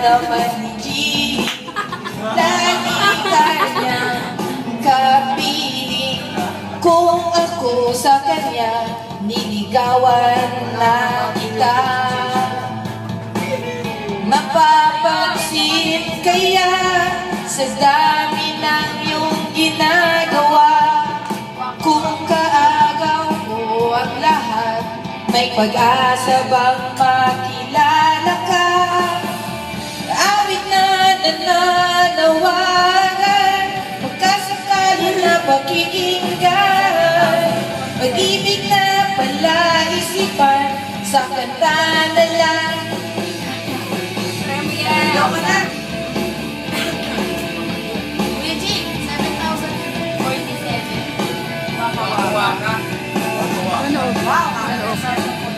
naman ni G. Lagi kanyang kapiling. Kung ako sa kanya, niligawan na kita. Mapapansin kaya sa dami ng iyong ginagawa. Kung kaagaw mo ang lahat, may pag-asa bang makilala ka? Awit na nananawagan, magkasakali na pakikinggan. Pag-ibig na palaisipan, sa kanta na lang. Ayoko na. Kuya G, 7,047. Wow.